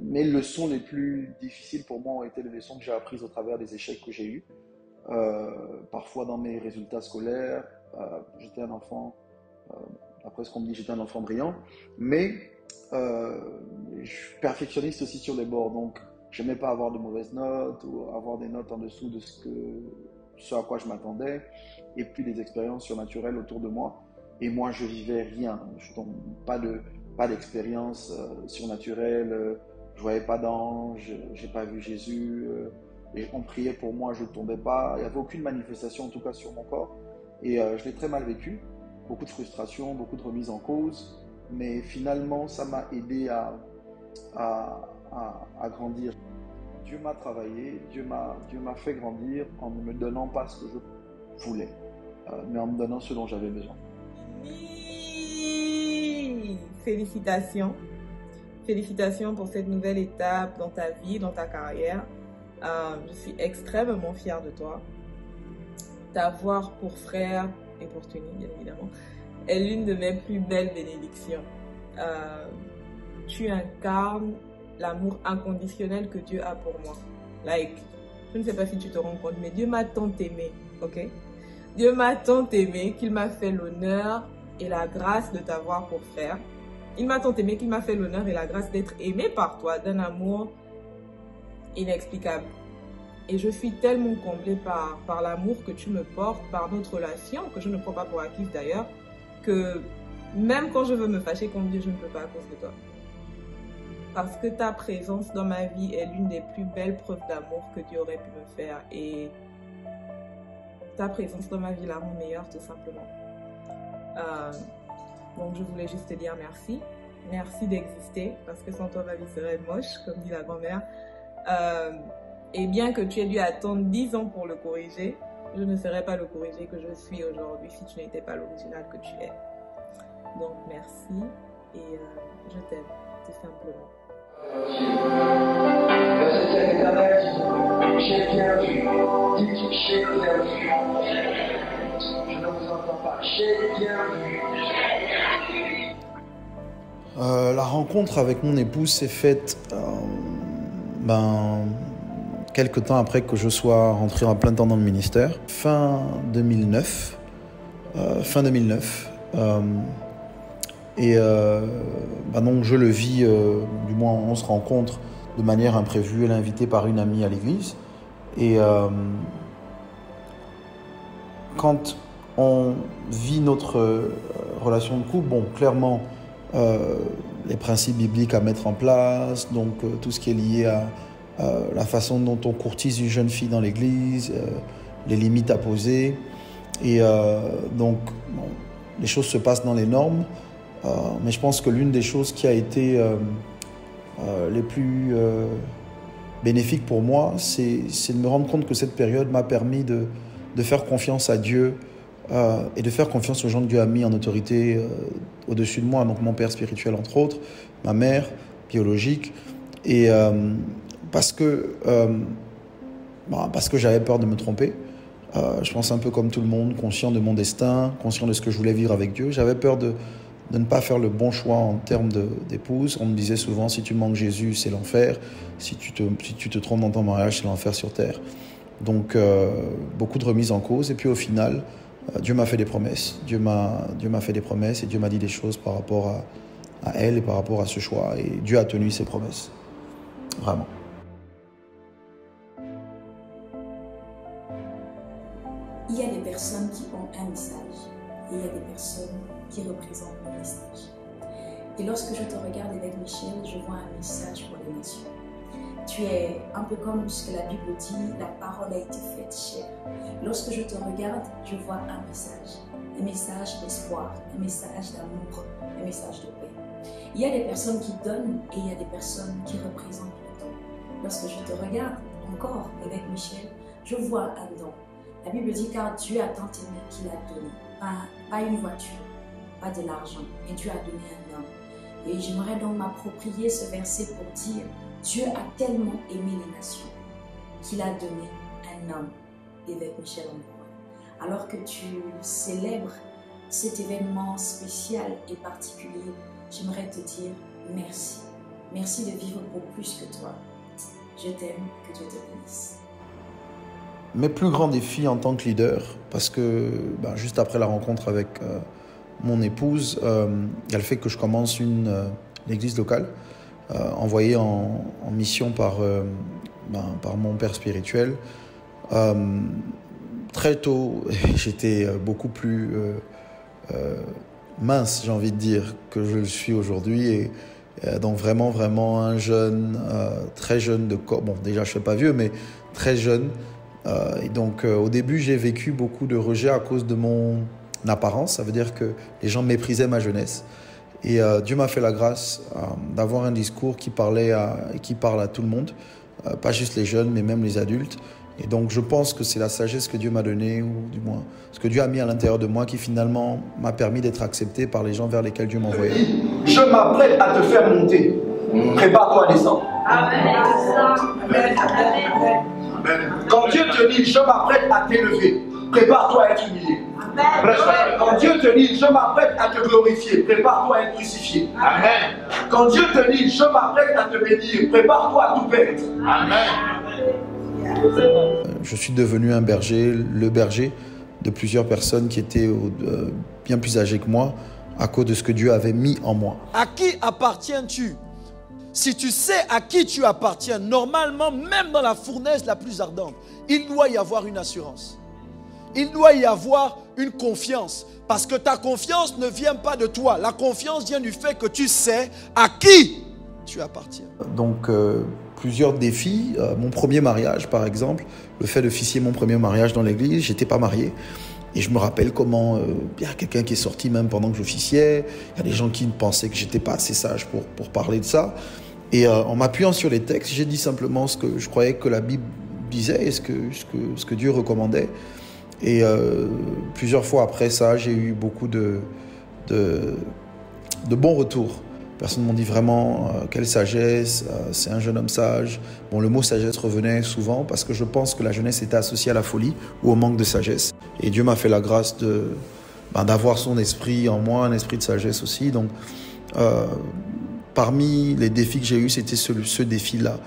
Mes leçons les plus difficiles pour moi ont été les leçons que j'ai apprises au travers des échecs que j'ai eus. Parfois dans mes résultats scolaires, j'étais un enfant, euh, après ce qu'on me dit, j'étais un enfant brillant, mais euh, je suis perfectionniste aussi sur les bords, donc j'aimais pas avoir de mauvaises notes ou avoir des notes en dessous de ce à quoi je m'attendais, et puis des expériences surnaturelles autour de moi. Et moi, je vivais rien, pas d'expérience surnaturelle, je voyais pas d'ange, j'ai pas vu Jésus. Et on priait pour moi, je ne tombais pas. Il n'y avait aucune manifestation, en tout cas sur mon corps. Et je l'ai très mal vécu. Beaucoup de frustration, beaucoup de remise en cause. Mais finalement, ça m'a aidé à grandir. Dieu m'a travaillé, Dieu m'a fait grandir en ne me donnant pas ce que je voulais, mais en me donnant ce dont j'avais besoin. Oui. Félicitations. Félicitations pour cette nouvelle étape dans ta vie, dans ta carrière. Je suis extrêmement fière de toi. T'avoir pour frère et pour Tony, bien évidemment, est l'une de mes plus belles bénédictions. Tu incarnes l'amour inconditionnel que Dieu a pour moi. Like, je ne sais pas si tu te rends compte, mais Dieu m'a tant aimé, ok? Dieu m'a tant aimé qu'il m'a fait l'honneur et la grâce de t'avoir pour frère. Il m'a tant aimé qu'il m'a fait l'honneur et la grâce d'être aimé par toi d'un amour inexplicable. Et je suis tellement comblée par l'amour que tu me portes, par notre relation, que je ne prends pas pour acquise d'ailleurs, que même quand je veux me fâcher contre Dieu, je ne peux pas à cause de toi. Parce que ta présence dans ma vie est l'une des plus belles preuves d'amour que Dieu aurait pu me faire. Et ta présence dans ma vie la rend meilleure, tout simplement. Donc je voulais juste te dire merci. Merci d'exister, parce que sans toi ma vie serait moche, comme dit la grand-mère. Et bien que tu aies dû attendre 10 ans pour le corriger, je ne serais pas le corrigé que je suis aujourd'hui si tu n'étais pas l'original que tu es. Donc merci et je t'aime, tout simplement. Verset éternel, j'ai bien vu. Dites, j'ai bien vu. Je ne vous entends pas. J'ai bien vu. La rencontre avec mon épouse s'est faite quelques temps après que je sois rentré en plein temps dans le ministère, fin 2009. Donc je le vis, du moins on se rencontre de manière imprévue. Elle est invitée par une amie à l'église. Et quand on vit notre relation de couple, bon, clairement, les principes bibliques à mettre en place, donc tout ce qui est lié à la façon dont on courtise une jeune fille dans l'église, les limites à poser. Et donc, bon, les choses se passent dans les normes, mais je pense que l'une des choses qui a été les plus bénéfiques pour moi, c'est de me rendre compte que cette période m'a permis de faire confiance à Dieu et de faire confiance aux gens que Dieu a mis en autorité au-dessus de moi, donc mon père spirituel entre autres, ma mère biologique, et parce que j'avais peur de me tromper. Je pense un peu comme tout le monde, conscient de mon destin, conscient de ce que je voulais vivre avec Dieu. J'avais peur de ne pas faire le bon choix en termes d'épouse. On me disait souvent, si tu manques Jésus, c'est l'enfer. Si tu te trompes dans ton mariage, c'est l'enfer sur terre. Donc, beaucoup de remises en cause. Et puis au final, Dieu m'a fait des promesses. Dieu m'a fait des promesses et Dieu m'a dit des choses par rapport à elle et par rapport à ce choix. Et Dieu a tenu ses promesses. Vraiment. Il y a des personnes qui ont un message et il y a des personnes qui représentent le message. Et lorsque je te regarde avec Michel, je vois un message pour les nations. Tu es un peu comme ce que la Bible dit, la parole a été faite chair. Lorsque je te regarde, je vois un message d'espoir, un message d'amour, un message de paix. Il y a des personnes qui donnent et il y a des personnes qui représentent le don. Lorsque je te regarde encore avec Michel, je vois un don. La Bible dit car Dieu a tant aimé qu'il a donné, pas une voiture, pas de l'argent, mais Dieu a donné un homme. Et j'aimerais donc m'approprier ce verset pour dire Dieu a tellement aimé les nations qu'il a donné un homme, évêque Michel Ambroise. Alors que tu célèbres cet événement spécial et particulier, j'aimerais te dire merci. Merci de vivre pour plus que toi. Je t'aime, que Dieu te bénisse. Mes plus grands défis en tant que leader, parce que juste après la rencontre avec mon épouse, il y a le fait que je commence l'église locale, envoyée en mission par mon père spirituel. Très tôt, j'étais beaucoup plus mince, j'ai envie de dire, que je le suis aujourd'hui. Et donc vraiment un jeune, très jeune de corps. Bon, déjà je ne suis pas vieux, mais très jeune. Et donc au début, j'ai vécu beaucoup de rejet à cause de mon apparence. Ça veut dire que les gens méprisaient ma jeunesse. Et Dieu m'a fait la grâce d'avoir un discours qui parle à tout le monde, pas juste les jeunes, mais même les adultes. Et donc je pense que c'est la sagesse que Dieu m'a donnée, ou du moins ce que Dieu a mis à l'intérieur de moi, qui finalement m'a permis d'être accepté par les gens vers lesquels Dieu m'envoyait. Je m'apprête à te faire monter. Prépare-toi à descendre. Amen. Quand Dieu te dit, je m'apprête à t'élever, prépare-toi à être humilié. Quand Dieu te dit, je m'apprête à te glorifier, prépare-toi à être crucifié. Amen. Quand Dieu te dit, je m'apprête à te bénir, prépare-toi à tout perdre. Amen. Je suis devenu un berger, le berger de plusieurs personnes qui étaient bien plus âgées que moi, à cause de ce que Dieu avait mis en moi. À qui appartiens-tu? Si tu sais à qui tu appartiens, normalement, même dans la fournaise la plus ardente, il doit y avoir une assurance. Il doit y avoir une confiance. Parce que ta confiance ne vient pas de toi. La confiance vient du fait que tu sais à qui tu appartiens. Donc, plusieurs défis. Mon premier mariage, par exemple, le fait d'officier mon premier mariage dans l'église, je n'étais pas marié. Et je me rappelle comment il y a quelqu'un qui est sorti même pendant que j'officiais. Il y a des gens qui pensaient que je n'étais pas assez sage pour parler de ça. Et en m'appuyant sur les textes, j'ai dit simplement ce que je croyais que la Bible disait et ce que Dieu recommandait. Et plusieurs fois après ça, j'ai eu beaucoup de bons retours. Personne m'ont dit vraiment quelle sagesse, c'est un jeune homme sage. Bon, le mot sagesse revenait souvent parce que je pense que la jeunesse était associée à la folie ou au manque de sagesse. Et Dieu m'a fait la grâce d'avoir son esprit en moi, un esprit de sagesse aussi. Donc, parmi les défis que j'ai eus, c'était ce défi-là.